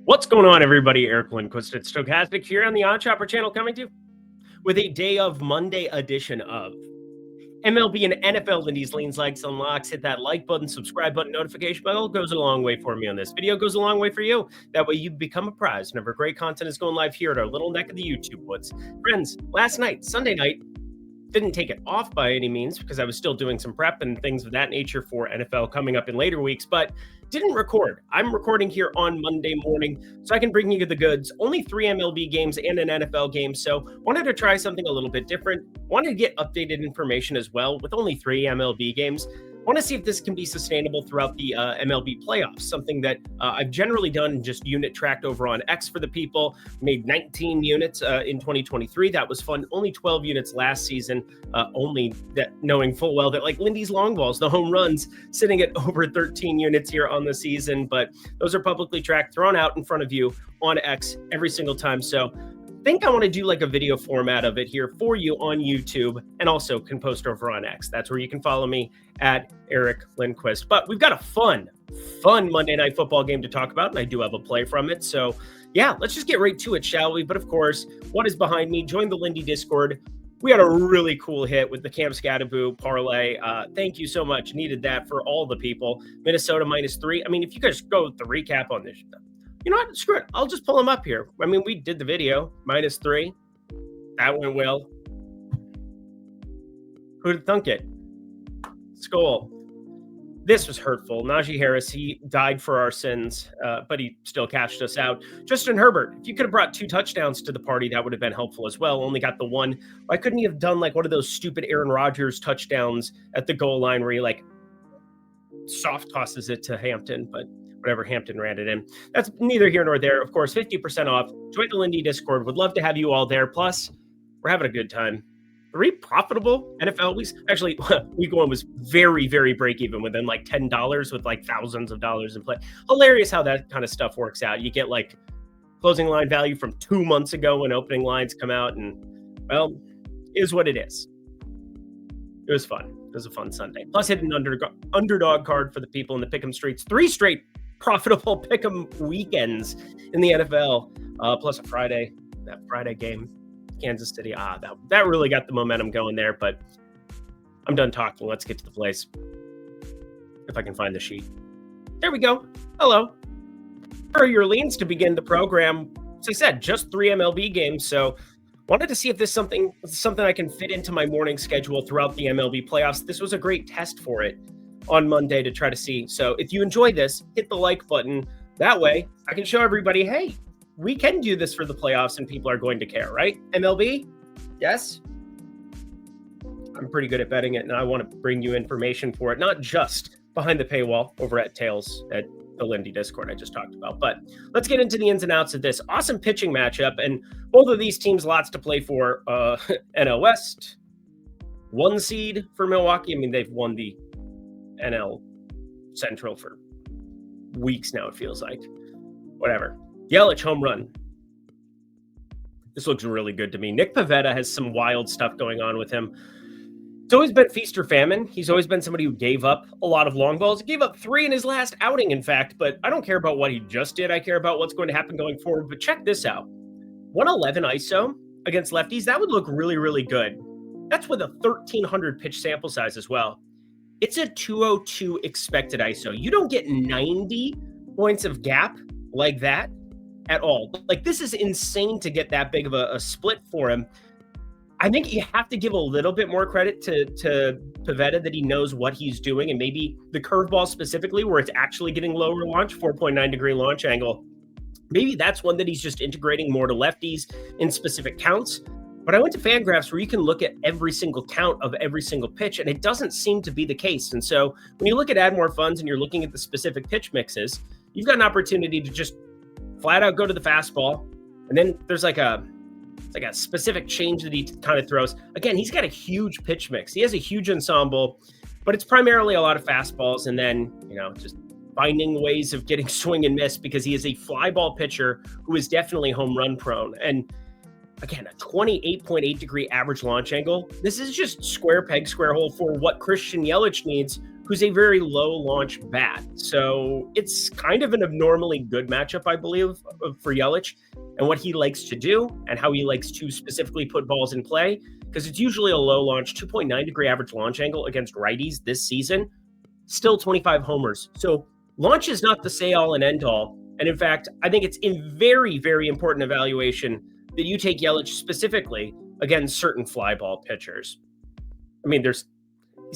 What's going on, everybody? Eric Lindquist at Stochastic here on the Odd Chopper channel, coming to you with a day of Monday edition of MLB and NFL Lindy's Leans, Likes, Unlocks. Hit that like button, subscribe button, notification bell. Goes a long way for me on this video. Goes a long way for you. That way you become a prize whenever great content is going live here at our little neck of the YouTube woods. Friends, last night, Sunday night, didn't take it off by any means because I was still doing some prep and things of that nature for NFL coming up in later weeks, but didn't record. I'm recording here on Monday morning so I can bring you the goods. Only 3 MLB games and an NFL game, so wanted to try something a little bit different. Wanted to get updated information as well with only 3 MLB games. Want to see if this can be sustainable throughout the MLB playoffs, something that I've generally done just unit tracked over on X for the people. Made 19 units in 2023. That was fun. Only 12 units last season. Only that knowing full well that like Lindy's long balls, the home runs, sitting at over 13 units here on the season. But those are publicly tracked, thrown out in front of you on X every single time. So think I want to do like a video format of it here for you on YouTube, and also can post over on X. That's where you can follow me at Eric Lindquist. But we've got a fun Monday Night Football game to talk about, and I do have a play from it. So yeah, let's just get right to it, shall we? But of course, what is behind me? Join the Lindy Discord. We had a really cool hit with the Cam Scattaboo parlay. Thank you so much. Needed that for all the people. Minnesota -3. I mean, if you guys go with the recap on this, you know what? Screw it. I'll just pull them up here. I mean, we did the video. -3. That went well. Who'd thunk it? Skull. This was hurtful. Najee Harris, he died for our sins, but he still cashed us out. Justin Herbert, if you could have brought 2 touchdowns to the party, that would have been helpful as well. Only got the 1. Why couldn't he have done like one of those stupid Aaron Rodgers touchdowns at the goal line where he like soft tosses it to Hampton, but whatever, Hampton ran it in. That's neither here nor there. Of course, 50% off. Join the Lindy Discord. Would love to have you all there. Plus, we're having a good time. 3 profitable NFL weeks. Actually, week 1 was very, very break even within like $10 with like thousands of dollars in play. Hilarious how that kind of stuff works out. You get like closing line value from 2 months ago when opening lines come out, and well, is what it is. It was fun. It was a fun Sunday. Plus, hit an underdog card for the people in the Pick'em streets. 3 straight profitable Pick'em weekends in the NFL. Plus a Friday, that Friday game. Kansas City. That really got the momentum going there, but I'm done talking. Let's get to the plays. If I can find the sheet. There we go. Hello. For your leans to begin the program, as I said, just 3 MLB games, so wanted to see if this is something I can fit into my morning schedule throughout the MLB playoffs. This was a great test for it on Monday to try to see. So if you enjoy this, hit the like button. That way I can show everybody, hey, we can do this for the playoffs and people are going to care, right? MLB? Yes? I'm pretty good at betting it, and I want to bring you information for it, not just behind the paywall over at Tails at the Lindy Discord I just talked about. But let's get into the ins and outs of this awesome pitching matchup. And both of these teams, lots to play for. NL West, 1 seed for Milwaukee. I mean, they've won the NL Central for weeks now, it feels like. Whatever. Yelich home run. This looks really good to me. Nick Pivetta has some wild stuff going on with him. It's always been feast or famine. He's always been somebody who gave up a lot of long balls. He gave up 3 in his last outing, in fact, but I don't care about what he just did. I care about what's going to happen going forward. But check this out. 111 ISO against lefties. That would look really, really good. That's with a 1,300 pitch sample size as well. It's a 202 expected ISO. You don't get 90 points of gap like that at all. Like, this is insane to get that big of a split for him. I think you have to give a little bit more credit to Pivetta that he knows what he's doing, and maybe the curveball specifically where it's actually getting lower launch, 4.9 degree launch angle. Maybe that's one that he's just integrating more to lefties in specific counts. But I went to Fangraphs where you can look at every single count of every single pitch, and it doesn't seem to be the case. And so when you look at Add More Funds and you're looking at the specific pitch mixes, you've got an opportunity to just flat out go to the fastball, and then there's like a specific change that he kind of throws. Again, he's got a huge pitch mix. He has a huge ensemble, but it's primarily a lot of fastballs, and then, just finding ways of getting swing and miss because he is a fly ball pitcher who is definitely home run prone. And again, a 28.8 degree average launch angle. This is just square peg, square hole for what Christian Yelich needs, who's a very low launch bat. So it's kind of an abnormally good matchup, I believe, for Yelich and what he likes to do and how he likes to specifically put balls in play, because it's usually a low launch, 2.9-degree average launch angle against righties this season, still 25 homers. So launch is not the say all and end all. And in fact, I think it's a very, very important evaluation that you take Yelich specifically against certain fly ball pitchers. I mean, he's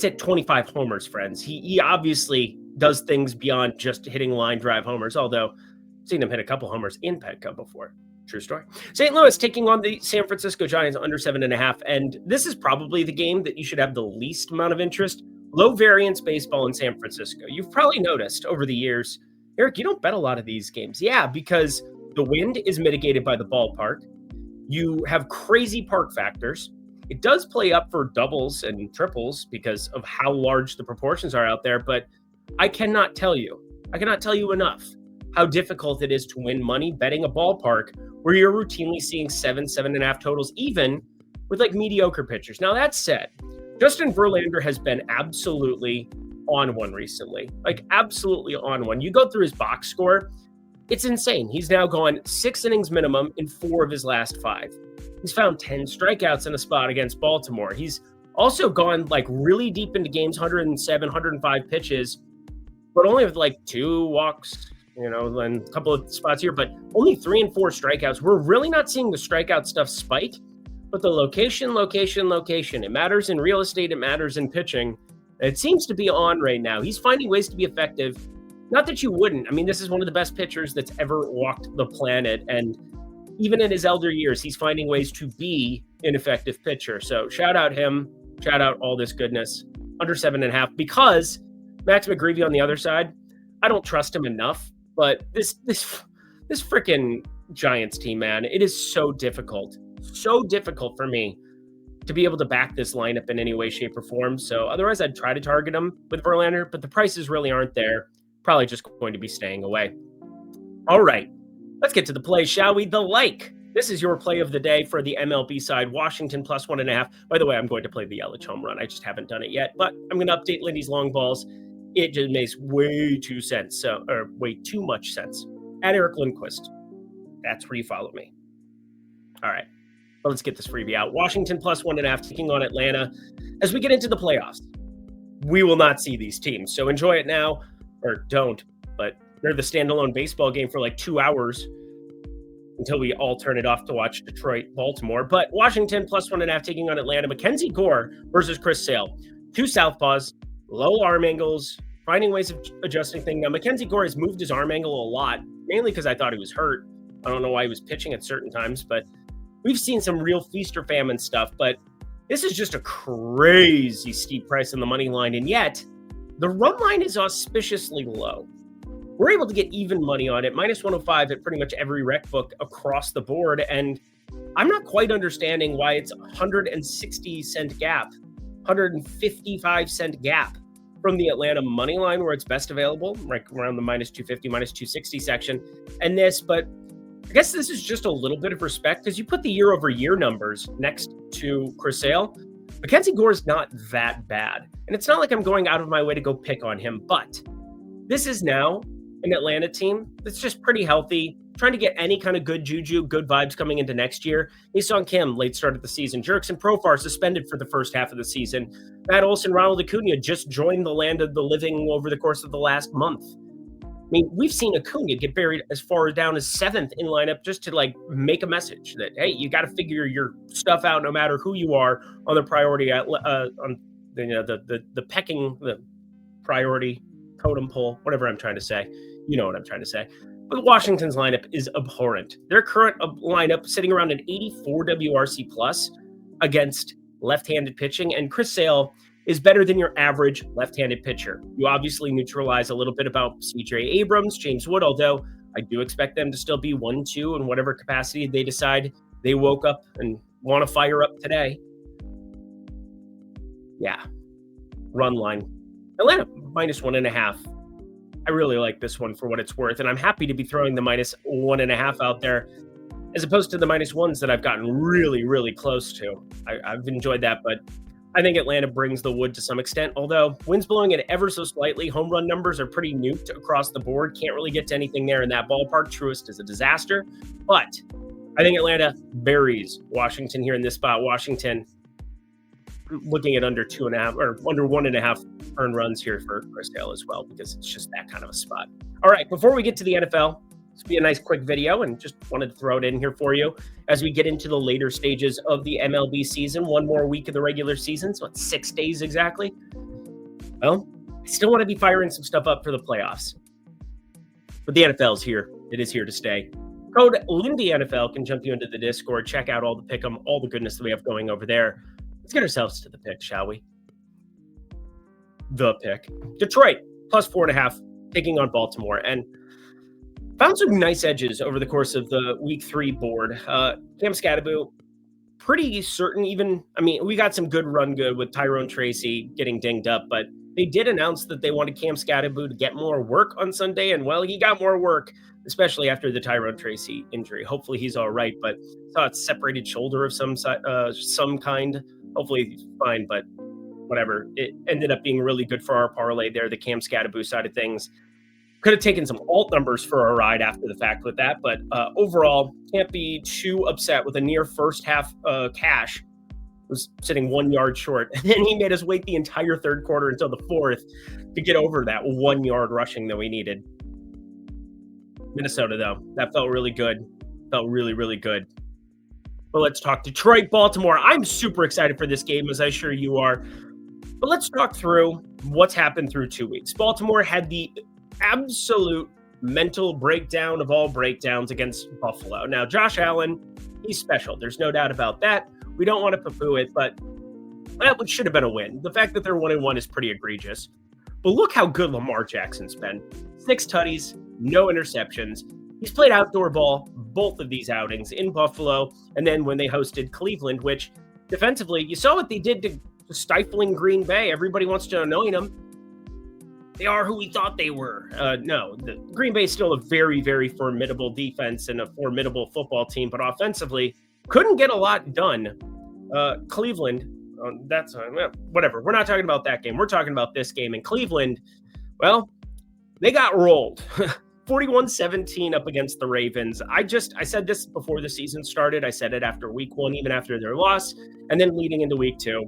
hit 25 homers, friends. He obviously does things beyond just hitting line drive homers, although I've seen him hit a couple homers in Petco before. True story. St. Louis taking on the San Francisco Giants under 7.5. And this is probably the game that you should have the least amount of interest. Low variance baseball in San Francisco. You've probably noticed over the years, Eric, you don't bet a lot of these games. Yeah, because the wind is mitigated by the ballpark. You have crazy park factors. It does play up for doubles and triples because of how large the proportions are out there. But I cannot tell you enough how difficult it is to win money betting a ballpark where you're routinely seeing 7.5 totals, even with like mediocre pitchers. Now, that said, Justin Verlander has been absolutely on one recently, like absolutely on one. You go through his box score, it's insane. He's now gone 6 innings minimum in 4 of his last 5. He's found 10 strikeouts in a spot against Baltimore. He's also gone like really deep into games, 107, 105 pitches, but only with like 2 walks, and a couple of spots here, but only 3 and 4 strikeouts. We're really not seeing the strikeout stuff spike, but the location. It matters in real estate. It matters in pitching. It seems to be on right now. He's finding ways to be effective. Not that you wouldn't. I mean, this is one of the best pitchers that's ever walked the planet. And even in his elder years, he's finding ways to be an effective pitcher. So shout out him. Shout out all this goodness. Under 7.5, because Max McGreevy on the other side, I don't trust him enough. But this freaking Giants team, man, it is so difficult for me to be able to back this lineup in any way, shape, or form. So otherwise, I'd try to target him with Verlander, but the prices really aren't there. Probably just going to be staying away. All right, let's get to the play, shall we? The like. This is your play of the day for the MLB side. Washington plus 1.5. By the way, I'm going to play the Yelich home run. I just haven't done it yet, but I'm going to update Lindy's long balls. It just makes way too much sense. At Eric Lindquist. That's where you follow me. All right. Well, let's get this freebie out. Washington plus 1.5 taking on Atlanta. As we get into the playoffs, we will not see these teams. So enjoy it now, or don't. But they're the standalone baseball game for like 2 hours until we all turn it off to watch Detroit, Baltimore. But Washington plus 1.5 taking on Atlanta. Mackenzie Gore versus Chris Sale. 2 southpaws, low arm angles, finding ways of adjusting things. Now, Mackenzie Gore has moved his arm angle a lot, mainly because I thought he was hurt. I don't know why he was pitching at certain times, but we've seen some real feast or famine stuff. But this is just a crazy steep price on the money line, and yet the run line is auspiciously low. We're able to get even money on it, minus 105 at pretty much every rec book across the board, and I'm not quite understanding why it's 160-cent gap, 155-cent gap from the Atlanta money line where it's best available, like around the minus 250, minus 260 section. And this, but I guess this is just a little bit of respect because you put the year over year numbers next to Chris Sale. Mackenzie Gore is not that bad. And it's not like I'm going out of my way to go pick on him, but this is now an Atlanta team that's just pretty healthy, trying to get any kind of good juju, good vibes coming into next year. Sung Kim, late start of the season. Jerkson Profar suspended for the first half of the season. Matt Olson, Ronald Acuna just joined the land of the living over the course of the last month. I mean, we've seen Acuna get buried as far down as 7th in lineup just to like make a message that, hey, you got to figure your stuff out no matter who you are on the priority, on the pecking, the priority totem pole, whatever I'm trying to say. You know what I'm trying to say. But Washington's lineup is abhorrent. Their current lineup sitting around an 84 WRC plus against left-handed pitching, and Chris Sale is better than your average left-handed pitcher. You obviously neutralize a little bit about CJ Abrams, James Wood, although I do expect them to still be 1-2 in whatever capacity they decide they woke up and want to fire up today. Yeah. Run line. Atlanta, minus 1.5. I really like this one for what it's worth, and I'm happy to be throwing the minus 1.5 out there as opposed to the minus ones that I've gotten really, really close to. I've enjoyed that, but I think Atlanta brings the wood to some extent, although winds blowing it ever so slightly. Home run numbers are pretty nuked across the board. Can't really get to anything there in that ballpark. Truist is a disaster. But I think Atlanta buries Washington here in this spot. Washington looking at under 2.5 or under 1.5 earned runs here for Chris Hale as well, because it's just that kind of a spot. All right, before we get to the NFL, this will be a nice quick video, and just wanted to throw it in here for you as we get into the later stages of the MLB season. One more week of the regular season, so it's 6 days exactly. Well, I still want to be firing some stuff up for the playoffs, but the NFL is here. It is here to stay. Code Lindy NFL can jump you into the Discord. Check out all the pick'em, all the goodness that we have going over there. Let's get ourselves to the pick, shall we? The pick. Detroit, plus 4.5, taking on Baltimore. And found some nice edges over the course of the week 3 board. Cam Scatterbo, pretty certain even. I mean, we got some good run good with Tyrone Tracy getting dinged up, but they did announce that they wanted Cam Scatterbo to get more work on Sunday. And, well, he got more work, especially after the Tyrone Tracy injury. Hopefully he's all right, but saw a separated shoulder of some kind. Hopefully he's fine, but whatever. It ended up being really good for our parlay there, the Cam Scatterbo side of things. Could have taken some alt numbers for a ride after the fact with that, but overall, can't be too upset with a near first half cash. Was sitting 1 yard short, and then he made us wait the entire third quarter until the fourth to get over that 1 yard rushing that we needed. Minnesota, though, that felt really good. Felt really, really good. But let's talk Detroit, Baltimore. I'm super excited for this game, as I'm sure you are. But let's talk through what's happened through 2 weeks. Baltimore had the absolute mental breakdown of all breakdowns against Buffalo. Now, Josh Allen, he's special. There's no doubt about that. We don't want to poo-poo it, but that should have been a win. The fact that they're 1-1 is pretty egregious. But look how good Lamar Jackson's been. 6 tutties, no interceptions. He's played outdoor ball both of these outings in Buffalo, and then when they hosted Cleveland, which defensively, you saw what they did to stifling Green Bay. Everybody wants to anoint them. They are who we thought they were. No, the Green Bay is still a very, very formidable defense and a formidable football team, but offensively, couldn't get a lot done. Cleveland, that's whatever. We're not talking about that game. We're talking about this game. In Cleveland, well, they got rolled. 41-17 up against the Ravens. I said this before the season started. I said it after week 1, even after their loss, and then leading into week 2.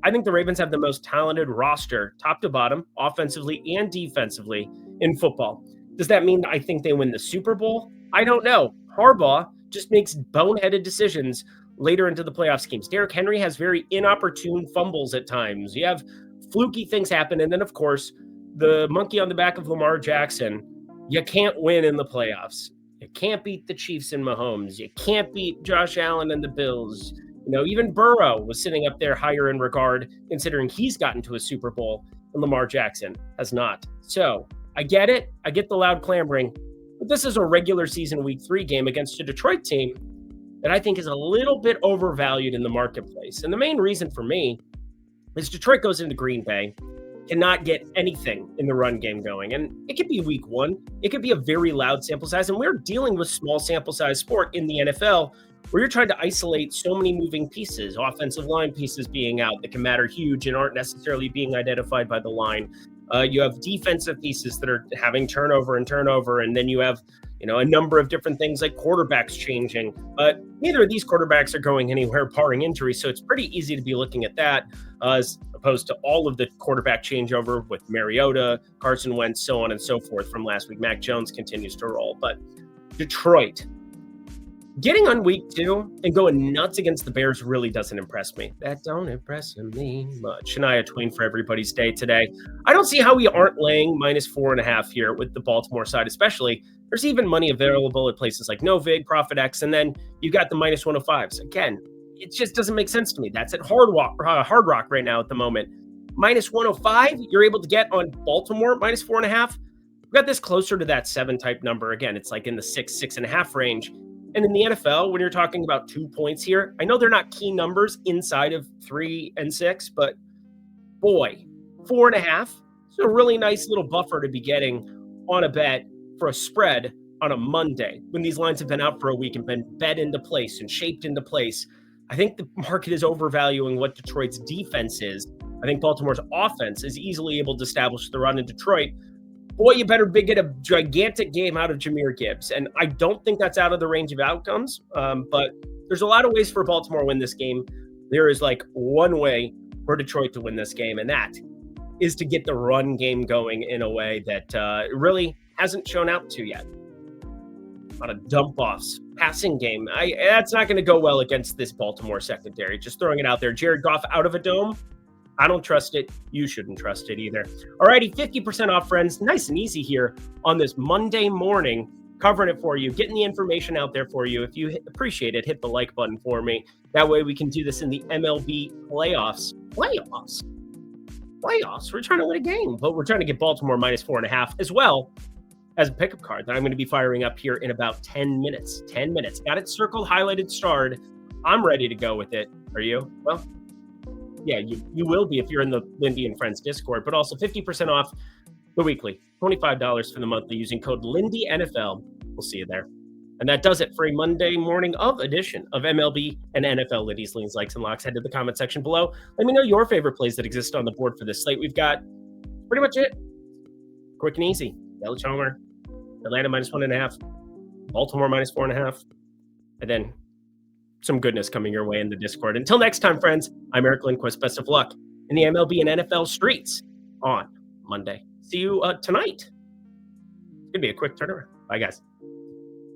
I think the Ravens have the most talented roster, top to bottom, offensively and defensively, in football. Does that mean I think they win the Super Bowl? I don't know. Harbaugh just makes boneheaded decisions later into the playoff schemes. Derrick Henry has very inopportune fumbles at times. You have fluky things happen, and then, of course, the monkey on the back of Lamar Jackson. You can't win in the playoffs. You can't beat the Chiefs and Mahomes. You can't beat Josh Allen and the Bills. You know, even Burrow was sitting up there higher in regard, considering he's gotten to a Super Bowl, and Lamar Jackson has not. So I get it. I get the loud clamoring. But this is a regular season week 3 game against a Detroit team that I think is a little bit overvalued in the marketplace. And the main reason for me is Detroit goes into Green Bay, cannot get anything in the run game going. And it could be week 1. It could be a very loud sample size. And we're dealing with small sample size sport in the NFL where you're trying to isolate so many moving pieces, offensive line pieces being out that can matter huge and aren't necessarily being identified by the line. You have defensive pieces that are having turnover, and then you have, a number of different things like quarterbacks changing. But neither of these quarterbacks are going anywhere barring injury, so it's pretty easy to be looking at that as opposed to all of the quarterback changeover with Mariota, Carson Wentz, so on and so forth from last week. Mac Jones continues to roll. But Detroit, getting on week 2 and going nuts against the Bears really doesn't impress me. That don't impress me much. Shania Twain for everybody's day today. I don't see how we aren't laying -4.5 here with the Baltimore side, especially. There's even money available at places like Novig, ProfitX, and then you got the -105s. Again, it just doesn't make sense to me. That's at Hard Rock right now at the moment. -105, you're able to get on Baltimore, -4.5. We got this closer to that 7 type number. Again, it's like in the 6.5 range. And in the NFL, when you're talking about 2 points here, I know they're not key numbers inside of 3 and 6, but boy, 4.5. It's a really nice little buffer to be getting on a bet for a spread on a Monday when these lines have been out for a week and been bet into place and shaped into place. I think the market is overvaluing what Detroit's defense is. I think Baltimore's offense is easily able to establish the run in Detroit. Boy, you better get a gigantic game out of Jahmyr Gibbs. And I don't think that's out of the range of outcomes. But there's a lot of ways for Baltimore to win this game. There is like one way for Detroit to win this game, and that is to get the run game going in a way that really hasn't shown out to yet. A lot of dump-offs, passing game. That's not going to go well against this Baltimore secondary. Just throwing it out there. Jared Goff out of a dome. I don't trust it. You shouldn't trust it either. Alrighty, 50% off, friends. Nice and easy here on this Monday morning. Covering it for you, getting the information out there for you. If you appreciate it, hit the like button for me. That way we can do this in the MLB playoffs. Playoffs? We're trying to win a game, but we're trying to get Baltimore -4.5 as well as a pickup card that I'm going to be firing up here in about 10 minutes. 10 minutes. Got it circled, highlighted, starred. I'm ready to go with it. Are you? Well, yeah, you will be if you're in the Lindy and Friends Discord, but also 50% off the weekly, $25 for the monthly using code LindyNFL. We'll see you there. And that does it for a Monday morning edition of MLB and NFL Lindy's Leans, Likes, and Locks. Head to the comment section below. Let me know your favorite plays that exist on the board for this slate. We've got pretty much it. Quick and easy. Yelich homer, Atlanta -1.5, Baltimore -4.5, and then some goodness coming your way in the Discord. Until next time, friends, I'm Eric Lindquist. Best of luck in the MLB and NFL streets on Monday. See you tonight. It's going to be a quick turnaround. Bye, guys.